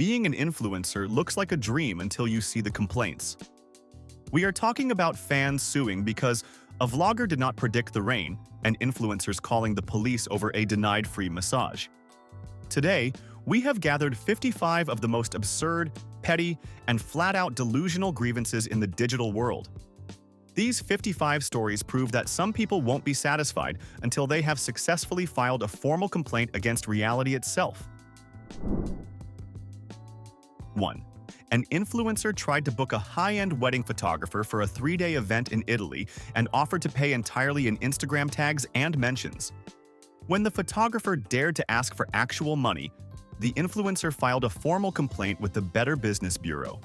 Being an influencer looks like a dream until you see the complaints. We are talking about fans suing because a vlogger did not predict the rain and influencers calling the police over a denied free massage. Today, we have gathered 55 of the most absurd, petty, and flat-out delusional grievances in the digital world. These 55 stories prove that some people won't be satisfied until they have successfully filed a formal complaint against reality itself. 1. An influencer tried to book a high-end wedding photographer for a 3-day event in Italy and offered to pay entirely in Instagram tags and mentions. When the photographer dared to ask for actual money, the influencer filed a formal complaint with the Better Business Bureau.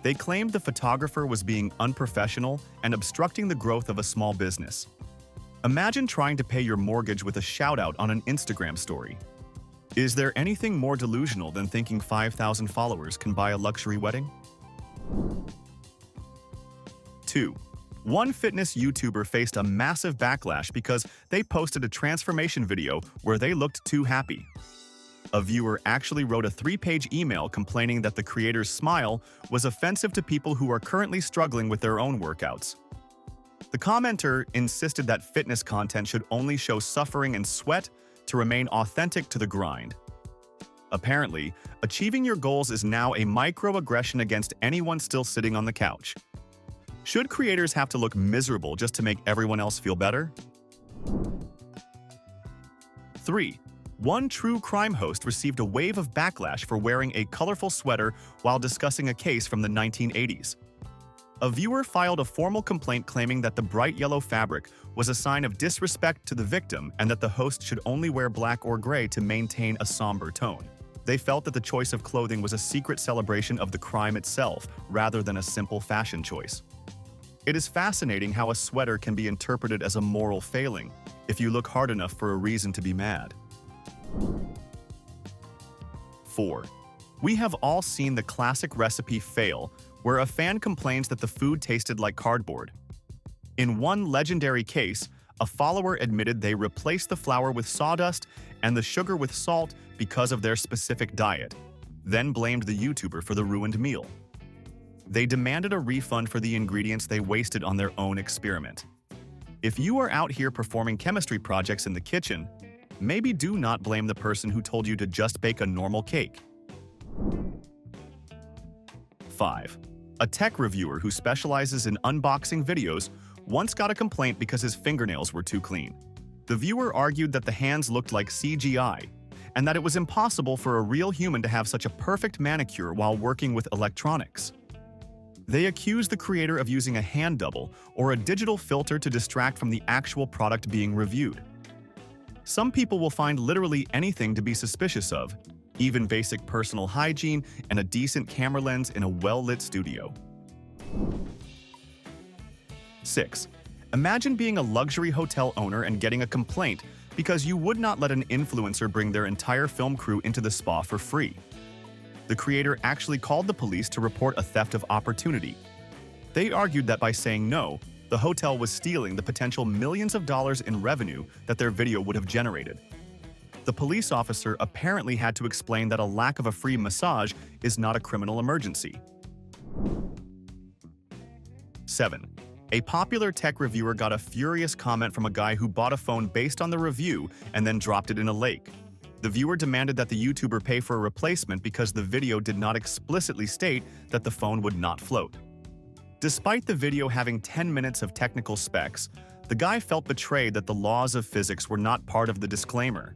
They claimed the photographer was being unprofessional and obstructing the growth of a small business. Imagine trying to pay your mortgage with a shout-out on an Instagram story. Is there anything more delusional than thinking 5,000 followers can buy a luxury wedding? 2. One fitness YouTuber faced a massive backlash because they posted a transformation video where they looked too happy. A viewer actually wrote a 3-page email complaining that the creator's smile was offensive to people who are currently struggling with their own workouts. The commenter insisted that fitness content should only show suffering and sweat to remain authentic to the grind. Apparently, achieving your goals is now a microaggression against anyone still sitting on the couch. Should creators have to look miserable just to make everyone else feel better? 3. One true crime host received a wave of backlash for wearing a colorful sweater while discussing a case from the 1980s. A viewer filed a formal complaint claiming that the bright yellow fabric was a sign of disrespect to the victim and that the host should only wear black or gray to maintain a somber tone. They felt that the choice of clothing was a secret celebration of the crime itself rather than a simple fashion choice. It is fascinating how a sweater can be interpreted as a moral failing if you look hard enough for a reason to be mad. 4. We have all seen the classic recipe fail, where a fan complains that the food tasted like cardboard. In one legendary case, a follower admitted they replaced the flour with sawdust and the sugar with salt because of their specific diet, then blamed the YouTuber for the ruined meal. They demanded a refund for the ingredients they wasted on their own experiment. If you are out here performing chemistry projects in the kitchen, maybe do not blame the person who told you to just bake a normal cake. 5. A tech reviewer who specializes in unboxing videos once got a complaint because his fingernails were too clean. The viewer argued that the hands looked like CGI, and that it was impossible for a real human to have such a perfect manicure while working with electronics. They accused the creator of using a hand double or a digital filter to distract from the actual product being reviewed. Some people will find literally anything to be suspicious of, even basic personal hygiene and a decent camera lens in a well-lit studio. 6. Imagine being a luxury hotel owner and getting a complaint because you would not let an influencer bring their entire film crew into the spa for free. The creator actually called the police to report a theft of opportunity. They argued that by saying no, the hotel was stealing the potential millions of dollars in revenue that their video would have generated. The police officer apparently had to explain that a lack of a free massage is not a criminal emergency. 7. A popular tech reviewer got a furious comment from a guy who bought a phone based on the review and then dropped it in a lake. The viewer demanded that the YouTuber pay for a replacement because the video did not explicitly state that the phone would not float. Despite the video having 10 minutes of technical specs, the guy felt betrayed that the laws of physics were not part of the disclaimer.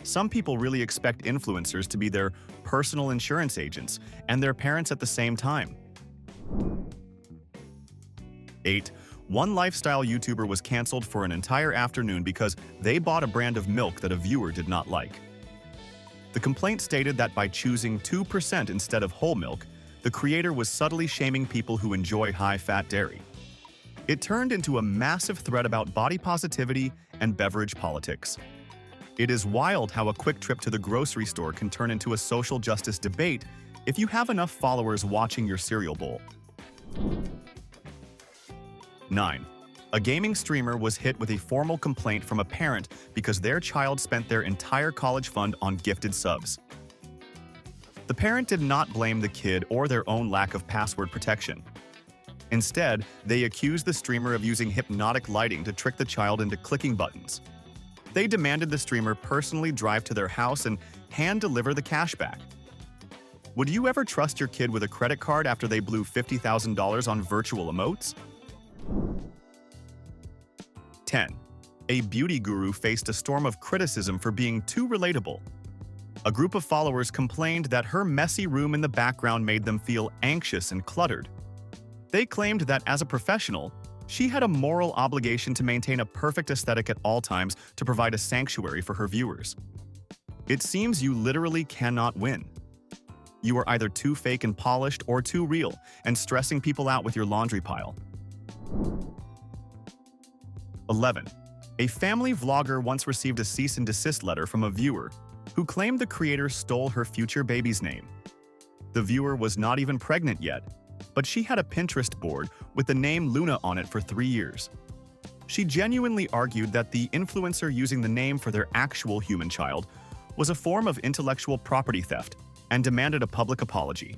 Some people really expect influencers to be their personal insurance agents and their parents at the same time. 8. One lifestyle YouTuber was canceled for an entire afternoon because they bought a brand of milk that a viewer did not like. The complaint stated that by choosing 2% instead of whole milk, the creator was subtly shaming people who enjoy high-fat dairy. It turned into a massive thread about body positivity and beverage politics. It is wild how a quick trip to the grocery store can turn into a social justice debate if you have enough followers watching your cereal bowl. 9. A gaming streamer was hit with a formal complaint from a parent because their child spent their entire college fund on gifted subs. The parent did not blame the kid or their own lack of password protection. Instead, they accused the streamer of using hypnotic lighting to trick the child into clicking buttons. They demanded the streamer personally drive to their house and hand-deliver the cash back. Would you ever trust your kid with a credit card after they blew $50,000 on virtual emotes? 10. A beauty guru faced a storm of criticism for being too relatable. A group of followers complained that her messy room in the background made them feel anxious and cluttered. They claimed that as a professional, she had a moral obligation to maintain a perfect aesthetic at all times to provide a sanctuary for her viewers. It seems you literally cannot win. You are either too fake and polished or too real and stressing people out with your laundry pile. 11. A family vlogger once received a cease and desist letter from a viewer who claimed the creator stole her future baby's name. The viewer was not even pregnant yet, but she had a Pinterest board with the name Luna on it for 3 years. She genuinely argued that the influencer using the name for their actual human child was a form of intellectual property theft and demanded a public apology.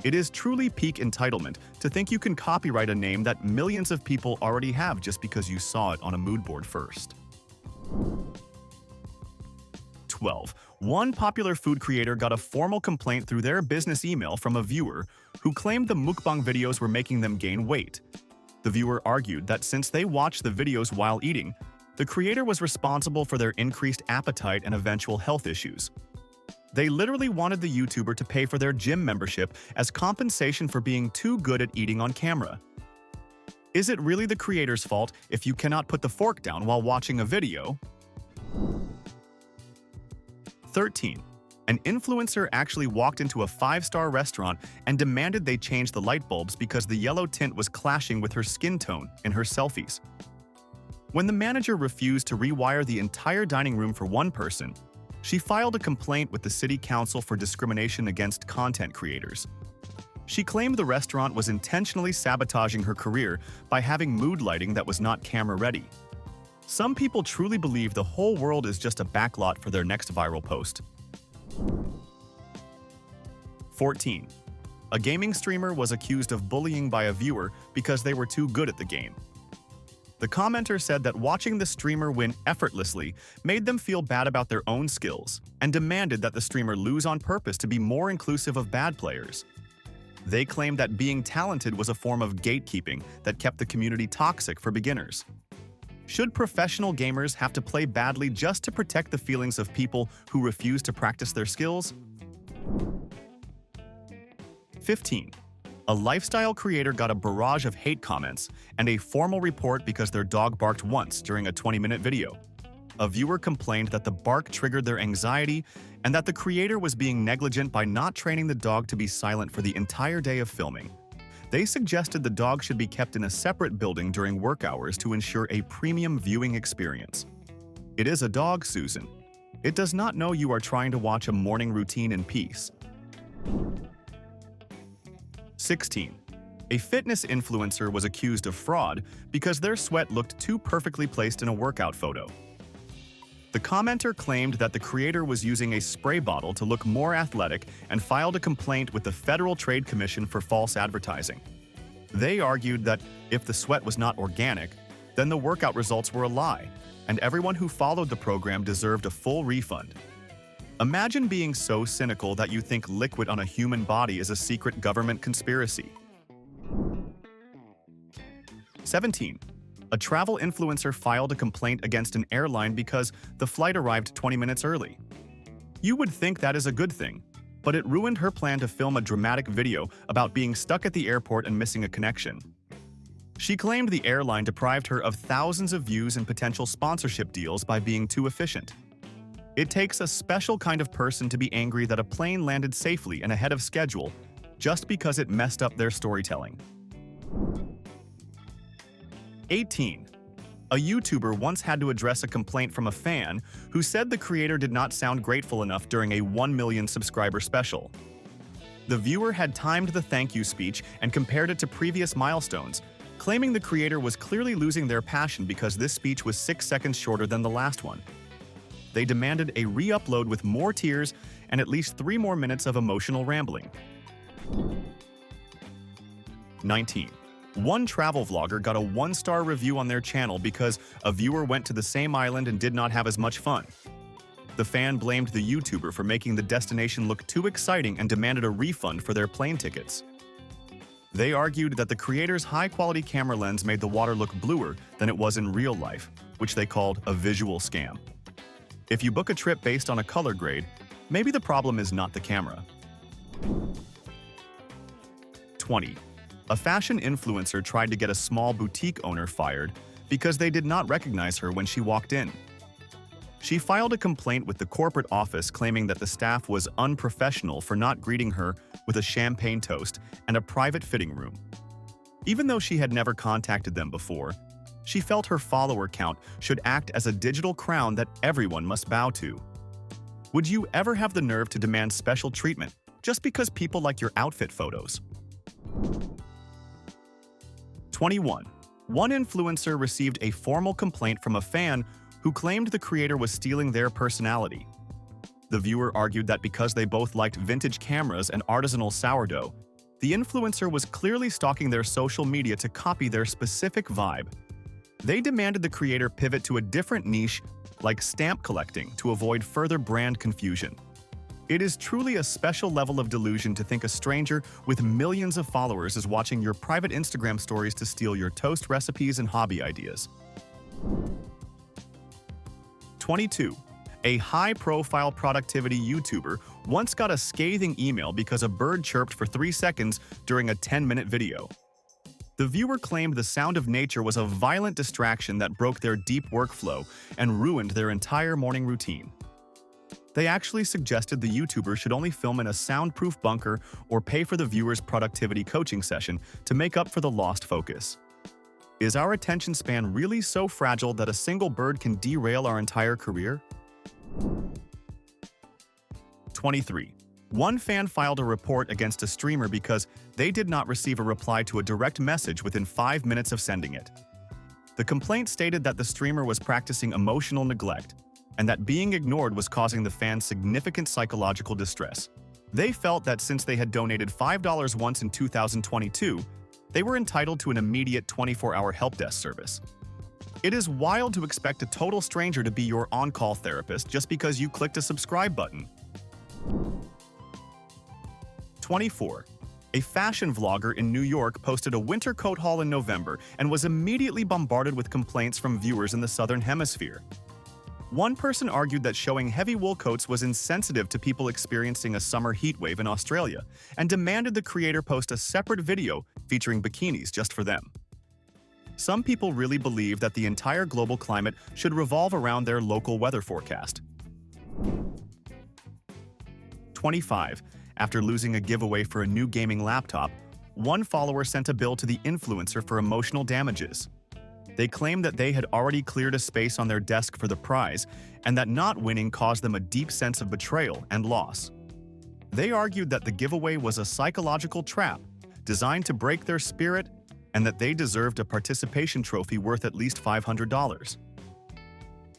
It is truly peak entitlement to think you can copyright a name that millions of people already have just because you saw it on a mood board first. 12. One popular food creator got a formal complaint through their business email from a viewer who claimed the mukbang videos were making them gain weight. The viewer argued that since they watched the videos while eating, the creator was responsible for their increased appetite and eventual health issues. They literally wanted the YouTuber to pay for their gym membership as compensation for being too good at eating on camera. Is it really the creator's fault if you cannot put the fork down while watching a video? 13. An influencer actually walked into a 5-star restaurant and demanded they change the light bulbs because the yellow tint was clashing with her skin tone in her selfies. When the manager refused to rewire the entire dining room for one person, she filed a complaint with the city council for discrimination against content creators. She claimed the restaurant was intentionally sabotaging her career by having mood lighting that was not camera-ready. Some people truly believe the whole world is just a backlot for their next viral post. 14. A gaming streamer was accused of bullying by a viewer because they were too good at the game. The commenter said that watching the streamer win effortlessly made them feel bad about their own skills and demanded that the streamer lose on purpose to be more inclusive of bad players. They claimed that being talented was a form of gatekeeping that kept the community toxic for beginners. Should professional gamers have to play badly just to protect the feelings of people who refuse to practice their skills? 15. A lifestyle creator got a barrage of hate comments and a formal report because their dog barked once during a 20-minute video. A viewer complained that the bark triggered their anxiety and that the creator was being negligent by not training the dog to be silent for the entire day of filming. They suggested the dog should be kept in a separate building during work hours to ensure a premium viewing experience. It is a dog, Susan. It does not know you are trying to watch a morning routine in peace. 16. A fitness influencer was accused of fraud because their sweat looked too perfectly placed in a workout photo. The commenter claimed that the creator was using a spray bottle to look more athletic and filed a complaint with the Federal Trade Commission for false advertising. They argued that if the sweat was not organic, then the workout results were a lie, and everyone who followed the program deserved a full refund. Imagine being so cynical that you think liquid on a human body is a secret government conspiracy. 17. A travel influencer filed a complaint against an airline because the flight arrived 20 minutes early. You would think that is a good thing, but it ruined her plan to film a dramatic video about being stuck at the airport and missing a connection. She claimed the airline deprived her of thousands of views and potential sponsorship deals by being too efficient. It takes a special kind of person to be angry that a plane landed safely and ahead of schedule just because it messed up their storytelling. 18. A YouTuber once had to address a complaint from a fan who said the creator did not sound grateful enough during a 1 million subscriber special. The viewer had timed the thank you speech and compared it to previous milestones, claiming the creator was clearly losing their passion because this speech was 6 seconds shorter than the last one. They demanded a re-upload with more tears and at least 3 more minutes of emotional rambling. 19. One travel vlogger got a 1-star review on their channel because a viewer went to the same island and did not have as much fun. The fan blamed the YouTuber for making the destination look too exciting and demanded a refund for their plane tickets. They argued that the creator's high-quality camera lens made the water look bluer than it was in real life, which they called a visual scam. If you book a trip based on a color grade, maybe the problem is not the camera. 20. A fashion influencer tried to get a small boutique owner fired because they did not recognize her when she walked in. She filed a complaint with the corporate office claiming that the staff was unprofessional for not greeting her with a champagne toast and a private fitting room. Even though she had never contacted them before, she felt her follower count should act as a digital crown that everyone must bow to. Would you ever have the nerve to demand special treatment just because people like your outfit photos? 21. One influencer received a formal complaint from a fan who claimed the creator was stealing their personality. The viewer argued that because they both liked vintage cameras and artisanal sourdough, the influencer was clearly stalking their social media to copy their specific vibe. They demanded the creator pivot to a different niche, like stamp collecting, to avoid further brand confusion. It is truly a special level of delusion to think a stranger with millions of followers is watching your private Instagram stories to steal your toast recipes and hobby ideas. 22. A high-profile productivity YouTuber once got a scathing email because a bird chirped for 3 seconds during a 10-minute video. The viewer claimed the sound of nature was a violent distraction that broke their deep workflow and ruined their entire morning routine. They actually suggested the YouTuber should only film in a soundproof bunker or pay for the viewer's productivity coaching session to make up for the lost focus. Is our attention span really so fragile that a single bird can derail our entire career? 23. One fan filed a report against a streamer because they did not receive a reply to a direct message within 5 minutes of sending it. The complaint stated that the streamer was practicing emotional neglect and that being ignored was causing the fans significant psychological distress. They felt that since they had donated $5 once in 2022, they were entitled to an immediate 24-hour help desk service. It is wild to expect a total stranger to be your on-call therapist just because you clicked a subscribe button. 24. A fashion vlogger in New York posted a winter coat haul in November and was immediately bombarded with complaints from viewers in the Southern Hemisphere. One person argued that showing heavy wool coats was insensitive to people experiencing a summer heatwave in Australia and demanded the creator post a separate video featuring bikinis just for them. Some people really believe that the entire global climate should revolve around their local weather forecast. 25. After losing a giveaway for a new gaming laptop, one follower sent a bill to the influencer for emotional damages. They claimed that they had already cleared a space on their desk for the prize and that not winning caused them a deep sense of betrayal and loss. They argued that the giveaway was a psychological trap designed to break their spirit and that they deserved a participation trophy worth at least $500.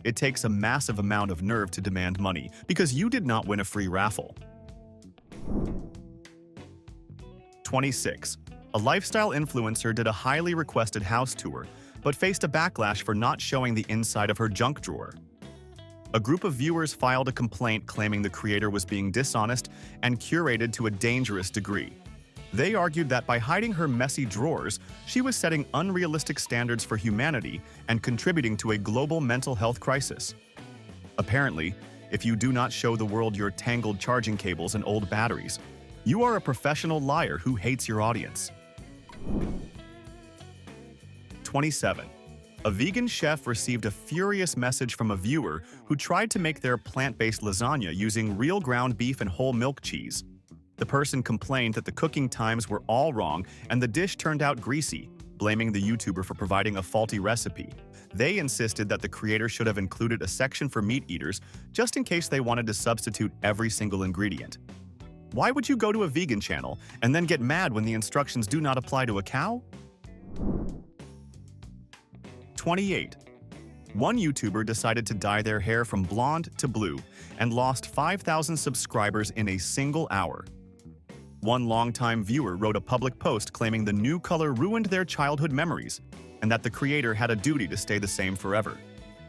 It takes a massive amount of nerve to demand money because you did not win a free raffle. 26. A lifestyle influencer did a highly requested house tour but faced a backlash for not showing the inside of her junk drawer. A group of viewers filed a complaint claiming the creator was being dishonest and curated to a dangerous degree. They argued that by hiding her messy drawers, she was setting unrealistic standards for humanity and contributing to a global mental health crisis. Apparently, if you do not show the world your tangled charging cables and old batteries, you are a professional liar who hates your audience. 27. A vegan chef received a furious message from a viewer who tried to make their plant-based lasagna using real ground beef and whole milk cheese. The person complained that the cooking times were all wrong and the dish turned out greasy, blaming the YouTuber for providing a faulty recipe. They insisted that the creator should have included a section for meat eaters just in case they wanted to substitute every single ingredient. Why would you go to a vegan channel and then get mad when the instructions do not apply to a cow? 28. One YouTuber decided to dye their hair from blonde to blue and lost 5,000 subscribers in a single hour. One longtime viewer wrote a public post claiming the new color ruined their childhood memories and that the creator had a duty to stay the same forever.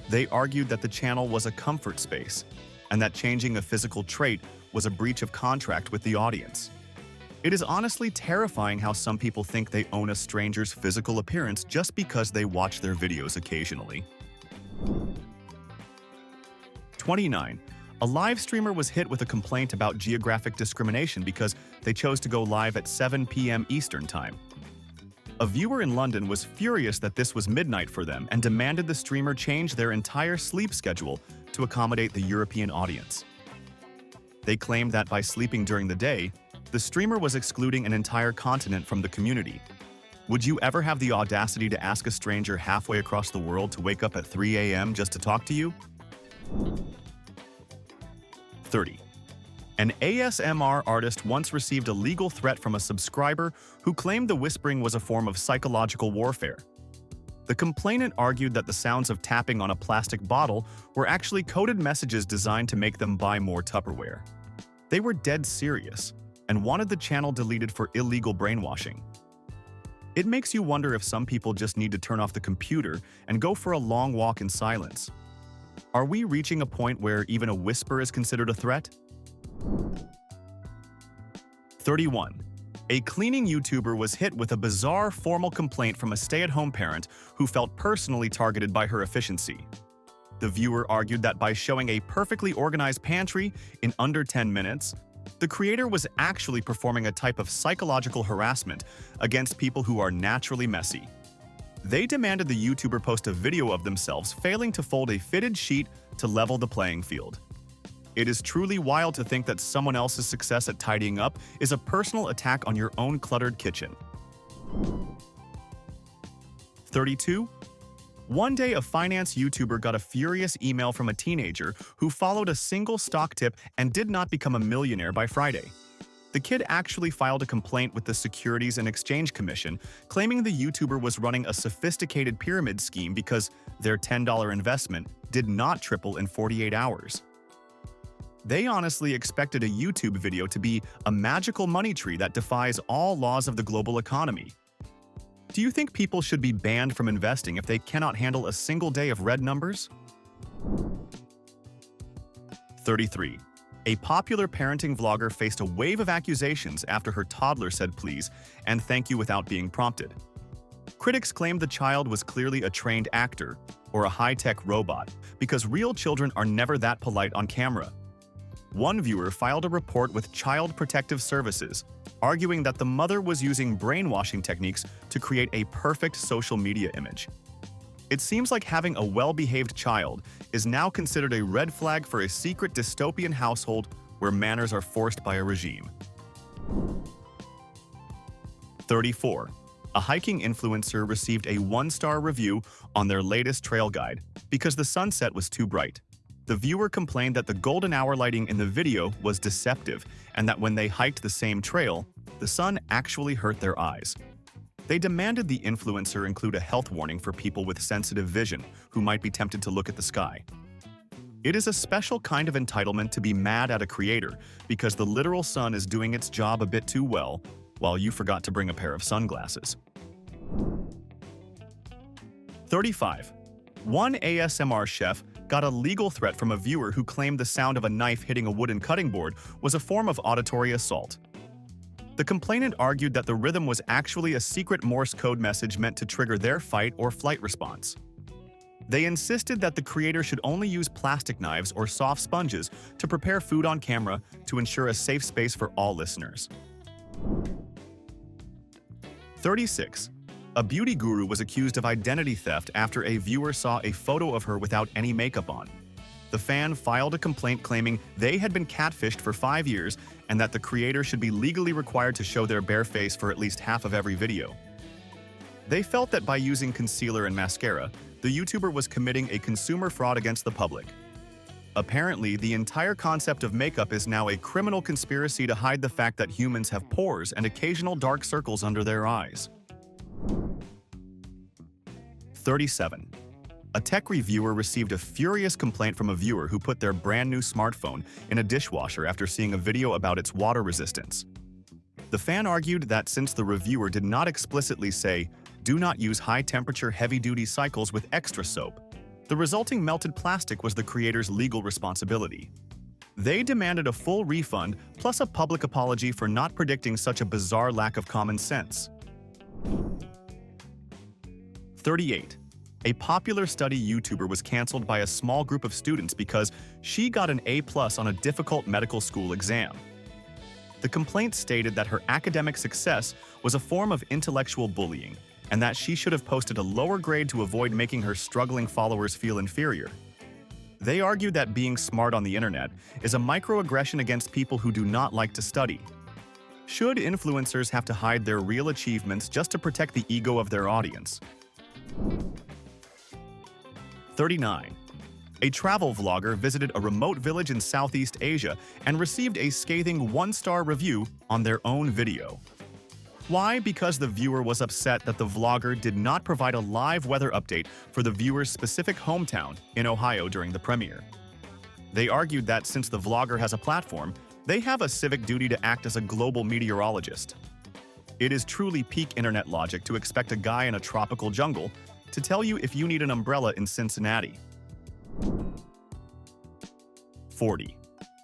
They argued that the channel was a comfort space and that changing a physical trait was a breach of contract with the audience. It is honestly terrifying how some people think they own a stranger's physical appearance just because they watch their videos occasionally. 29. A live streamer was hit with a complaint about geographic discrimination because they chose to go live at 7 p.m. Eastern Time. A viewer in London was furious that this was midnight for them and demanded the streamer change their entire sleep schedule to accommodate the European audience. They claimed that by sleeping during the day, the streamer was excluding an entire continent from the community. Would you ever have the audacity to ask a stranger halfway across the world to wake up at 3 a.m. just to talk to you? 30. An ASMR artist once received a legal threat from a subscriber who claimed the whispering was a form of psychological warfare. The complainant argued that the sounds of tapping on a plastic bottle were actually coded messages designed to make them buy more Tupperware. They were dead serious and wanted the channel deleted for illegal brainwashing. It makes you wonder if some people just need to turn off the computer and go for a long walk in silence. Are we reaching a point where even a whisper is considered a threat? 31. A cleaning YouTuber was hit with a bizarre formal complaint from a stay-at-home parent who felt personally targeted by her efficiency. The viewer argued that by showing a perfectly organized pantry in under 10 minutes, the creator was actually performing a type of psychological harassment against people who are naturally messy. They demanded the YouTuber post a video of themselves failing to fold a fitted sheet to level the playing field. It is truly wild to think that someone else's success at tidying up is a personal attack on your own cluttered kitchen. 32. One day, a finance YouTuber got a furious email from a teenager who followed a single stock tip and did not become a millionaire by Friday. The kid actually filed a complaint with the Securities and Exchange Commission, claiming the YouTuber was running a sophisticated pyramid scheme because their $10 investment did not triple in 48 hours. They honestly expected a YouTube video to be a magical money tree that defies all laws of the global economy. Do you think people should be banned from investing if they cannot handle a single day of red numbers? 33. A popular parenting vlogger faced a wave of accusations after her toddler said please and thank you without being prompted. Critics claimed the child was clearly a trained actor or a high-tech robot because real children are never that polite on camera. One viewer filed a report with Child Protective Services, arguing that the mother was using brainwashing techniques to create a perfect social media image. It seems like having a well-behaved child is now considered a red flag for a secret dystopian household where manners are forced by a regime. 34. A hiking influencer received a 1-star review on their latest trail guide because the sunset was too bright. The viewer complained that the golden hour lighting in the video was deceptive and that when they hiked the same trail, the sun actually hurt their eyes. They demanded the influencer include a health warning for people with sensitive vision who might be tempted to look at the sky. It is a special kind of entitlement to be mad at a creator because the literal sun is doing its job a bit too well while you forgot to bring a pair of sunglasses. 35. One ASMR chef got a legal threat from a viewer who claimed the sound of a knife hitting a wooden cutting board was a form of auditory assault. The complainant argued that the rhythm was actually a secret Morse code message meant to trigger their fight or flight response. They insisted that the creator should only use plastic knives or soft sponges to prepare food on camera to ensure a safe space for all listeners. 36. A beauty guru was accused of identity theft after a viewer saw a photo of her without any makeup on. The fan filed a complaint claiming they had been catfished for 5 years and that the creator should be legally required to show their bare face for at least half of every video. They felt that by using concealer and mascara, the YouTuber was committing a consumer fraud against the public. Apparently, the entire concept of makeup is now a criminal conspiracy to hide the fact that humans have pores and occasional dark circles under their eyes. 37. A tech reviewer received a furious complaint from a viewer who put their brand new smartphone in a dishwasher after seeing a video about its water resistance. The fan argued that since the reviewer did not explicitly say, "Do not use high-temperature, heavy-duty cycles with extra soap," the resulting melted plastic was the creator's legal responsibility. They demanded a full refund plus a public apology for not predicting such a bizarre lack of common sense. 38. A popular study YouTuber was canceled by a small group of students because she got an A+ on a difficult medical school exam. The complaint stated that her academic success was a form of intellectual bullying and that she should have posted a lower grade to avoid making her struggling followers feel inferior. They argued that being smart on the internet is a microaggression against people who do not like to study. Should influencers have to hide their real achievements just to protect the ego of their audience? 39. A travel vlogger visited a remote village in Southeast Asia and received a scathing 1-star review on their own video. Why? Because the viewer was upset that the vlogger did not provide a live weather update for the viewer's specific hometown in Ohio during the premiere. They argued that since the vlogger has a platform, they have a civic duty to act as a global meteorologist. It is truly peak internet logic to expect a guy in a tropical jungle to tell you if you need an umbrella in Cincinnati. 40.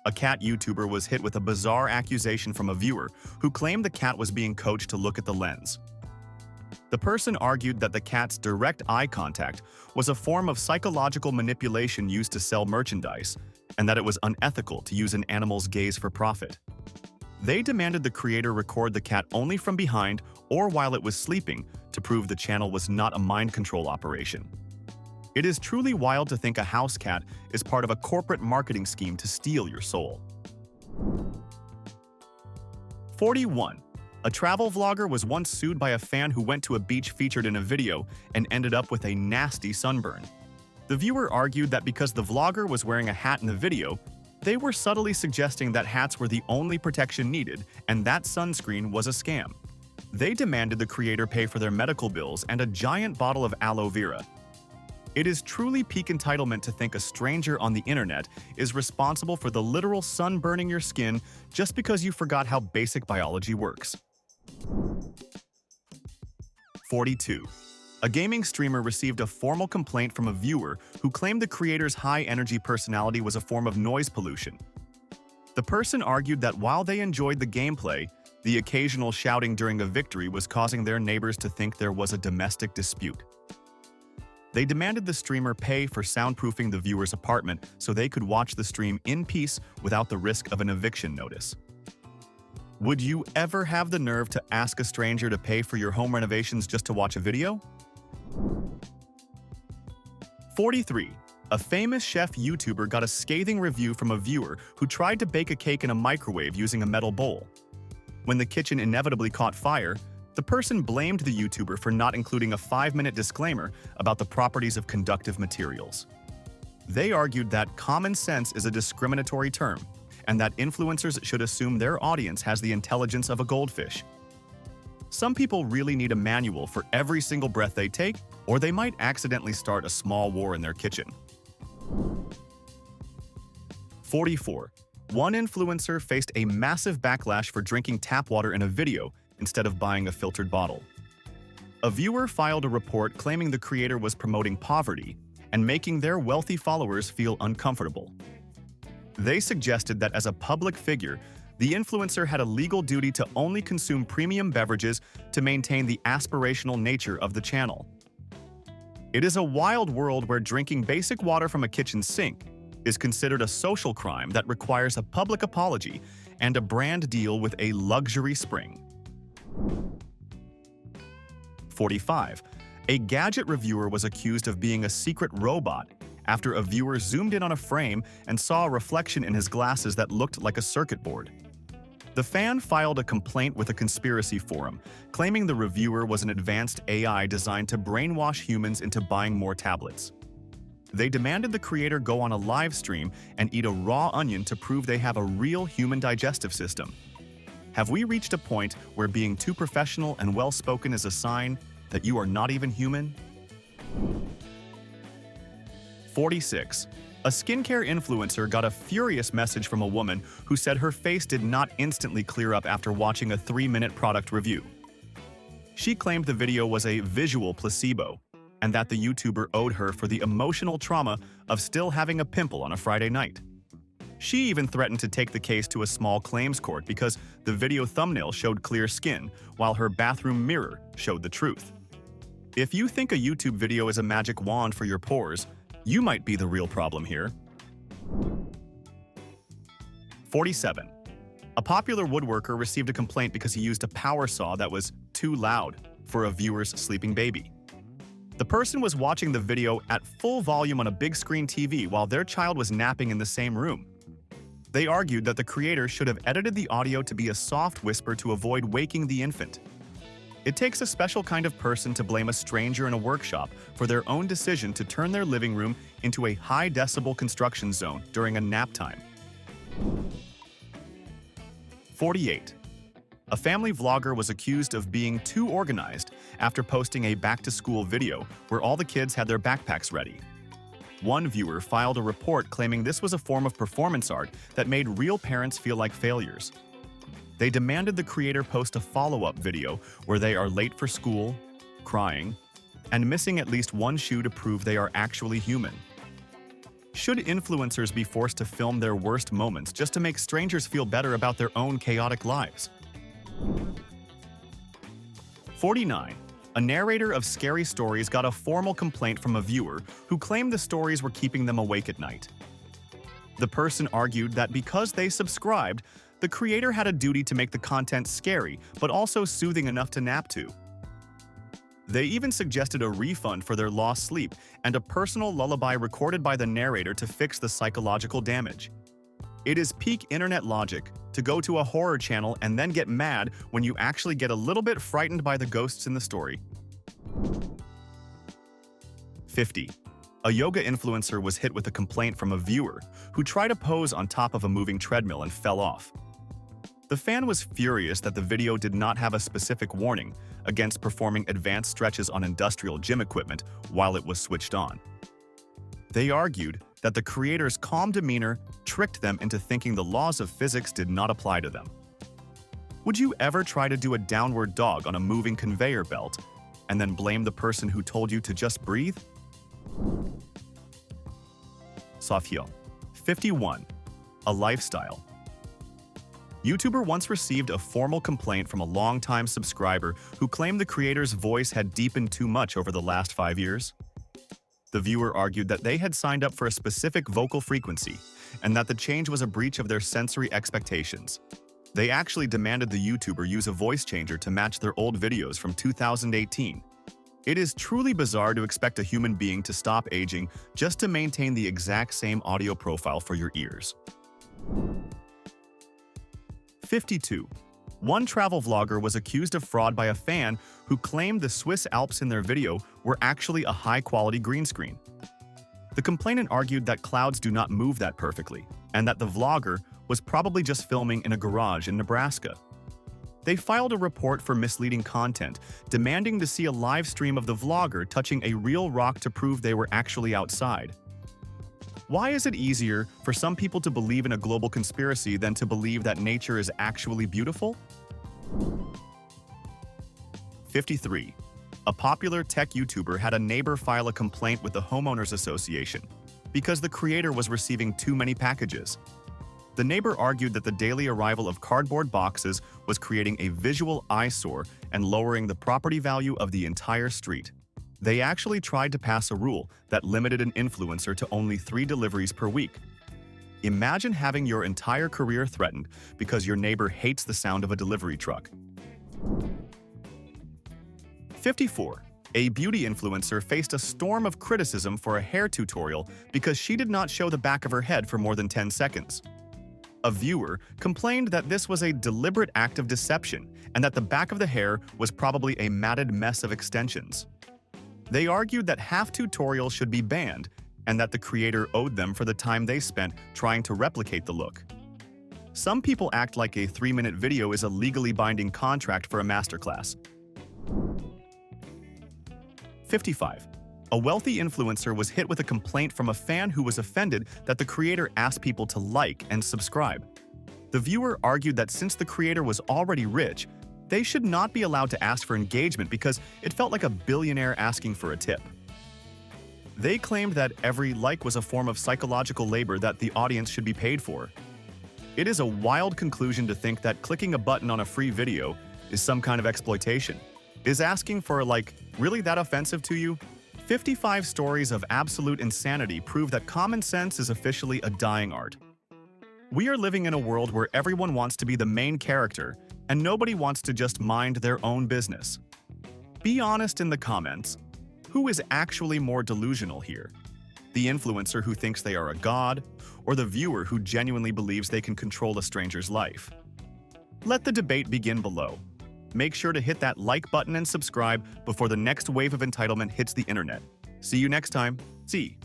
A cat YouTuber was hit with a bizarre accusation from a viewer who claimed the cat was being coached to look at the lens. The person argued that the cat's direct eye contact was a form of psychological manipulation used to sell merchandise, and that it was unethical to use an animal's gaze for profit. They demanded the creator record the cat only from behind or while it was sleeping to prove the channel was not a mind control operation. It is truly wild to think a house cat is part of a corporate marketing scheme to steal your soul. 41. A travel vlogger was once sued by a fan who went to a beach featured in a video and ended up with a nasty sunburn. The viewer argued that because the vlogger was wearing a hat in the video, they were subtly suggesting that hats were the only protection needed and that sunscreen was a scam. They demanded the creator pay for their medical bills and a giant bottle of aloe vera. It is truly peak entitlement to think a stranger on the internet is responsible for the literal sun burning your skin just because you forgot how basic biology works. 42. A gaming streamer received a formal complaint from a viewer who claimed the creator's high-energy personality was a form of noise pollution. The person argued that while they enjoyed the gameplay, the occasional shouting during a victory was causing their neighbors to think there was a domestic dispute. They demanded the streamer pay for soundproofing the viewer's apartment so they could watch the stream in peace without the risk of an eviction notice. Would you ever have the nerve to ask a stranger to pay for your home renovations just to watch a video? 43. A famous chef YouTuber got a scathing review from a viewer who tried to bake a cake in a microwave using a metal bowl. When the kitchen inevitably caught fire, the person blamed the YouTuber for not including a 5-minute disclaimer about the properties of conductive materials. They argued that common sense is a discriminatory term, and that influencers should assume their audience has the intelligence of a goldfish. Some people really need a manual for every single breath they take, or they might accidentally start a small war in their kitchen. 44. One influencer faced a massive backlash for drinking tap water in a video instead of buying a filtered bottle. A viewer filed a report claiming the creator was promoting poverty and making their wealthy followers feel uncomfortable. They suggested that as a public figure, the influencer had a legal duty to only consume premium beverages to maintain the aspirational nature of the channel. It is a wild world where drinking basic water from a kitchen sink is considered a social crime that requires a public apology and a brand deal with a luxury spring. 45. A gadget reviewer was accused of being a secret robot after a viewer zoomed in on a frame and saw a reflection in his glasses that looked like a circuit board. The fan filed a complaint with a conspiracy forum, claiming the reviewer was an advanced AI designed to brainwash humans into buying more tablets. They demanded the creator go on a live stream and eat a raw onion to prove they have a real human digestive system. Have we reached a point where being too professional and well-spoken is a sign that you are not even human? 46. A skincare influencer got a furious message from a woman who said her face did not instantly clear up after watching a 3-minute product review. She claimed the video was a visual placebo, and that the YouTuber owed her for the emotional trauma of still having a pimple on a Friday night. She even threatened to take the case to a small claims court because the video thumbnail showed clear skin, while her bathroom mirror showed the truth. If you think a YouTube video is a magic wand for your pores, you might be the real problem here. 47. A popular woodworker received a complaint because he used a power saw that was too loud for a viewer's sleeping baby. The person was watching the video at full volume on a big screen TV while their child was napping in the same room. They argued that the creator should have edited the audio to be a soft whisper to avoid waking the infant. It takes a special kind of person to blame a stranger in a workshop for their own decision to turn their living room into a high-decibel construction zone during a nap time. 48. A family vlogger was accused of being too organized after posting a back-to-school video where all the kids had their backpacks ready. One viewer filed a report claiming this was a form of performance art that made real parents feel like failures. They demanded the creator post a follow-up video where they are late for school, crying, and missing at least one shoe to prove they are actually human. Should influencers be forced to film their worst moments just to make strangers feel better about their own chaotic lives? 49. A narrator of scary stories got a formal complaint from a viewer who claimed the stories were keeping them awake at night. The person argued that because they subscribed, the creator had a duty to make the content scary, but also soothing enough to nap to. They even suggested a refund for their lost sleep and a personal lullaby recorded by the narrator to fix the psychological damage. It is peak internet logic to go to a horror channel and then get mad when you actually get a little bit frightened by the ghosts in the story. 50. A yoga influencer was hit with a complaint from a viewer who tried to pose on top of a moving treadmill and fell off. The fan was furious that the video did not have a specific warning against performing advanced stretches on industrial gym equipment while it was switched on. They argued that the creator's calm demeanor tricked them into thinking the laws of physics did not apply to them. Would you ever try to do a downward dog on a moving conveyor belt and then blame the person who told you to just breathe? Sofio. 51. A lifestyle. YouTuber once received a formal complaint from a longtime subscriber who claimed the creator's voice had deepened too much over the last 5 years. The viewer argued that they had signed up for a specific vocal frequency and that the change was a breach of their sensory expectations. They actually demanded the YouTuber use a voice changer to match their old videos from 2018. It is truly bizarre to expect a human being to stop aging just to maintain the exact same audio profile for your ears. 52. One travel vlogger was accused of fraud by a fan who claimed the Swiss Alps in their video were actually a high-quality green screen. The complainant argued that clouds do not move that perfectly, and that the vlogger was probably just filming in a garage in Nebraska. They filed a report for misleading content, demanding to see a live stream of the vlogger touching a real rock to prove they were actually outside. Why is it easier for some people to believe in a global conspiracy than to believe that nature is actually beautiful? 53. A popular tech YouTuber had a neighbor file a complaint with the Homeowners Association because the creator was receiving too many packages. The neighbor argued that the daily arrival of cardboard boxes was creating a visual eyesore and lowering the property value of the entire street. They actually tried to pass a rule that limited an influencer to only 3 deliveries per week. Imagine having your entire career threatened because your neighbor hates the sound of a delivery truck. 54. A beauty influencer faced a storm of criticism for a hair tutorial because she did not show the back of her head for more than 10 seconds. A viewer complained that this was a deliberate act of deception and that the back of the hair was probably a matted mess of extensions. They argued that half tutorials should be banned and that the creator owed them for the time they spent trying to replicate the look. Some people act like a 3-minute video is a legally binding contract for a masterclass. 55. A wealthy influencer was hit with a complaint from a fan who was offended that the creator asked people to like and subscribe. The viewer argued that since the creator was already rich, they should not be allowed to ask for engagement because it felt like a billionaire asking for a tip. They claimed that every like was a form of psychological labor that the audience should be paid for. It is a wild conclusion to think that clicking a button on a free video is some kind of exploitation. Is asking for a like really that offensive to you? 55 stories of absolute insanity prove that common sense is officially a dying art. We are living in a world where everyone wants to be the main character and nobody wants to just mind their own business. Be honest in the comments. Who is actually more delusional here? The influencer who thinks they are a god, or the viewer who genuinely believes they can control a stranger's life? Let the debate begin below. Make sure to hit that like button and subscribe before the next wave of entitlement hits the internet. See you next time. See.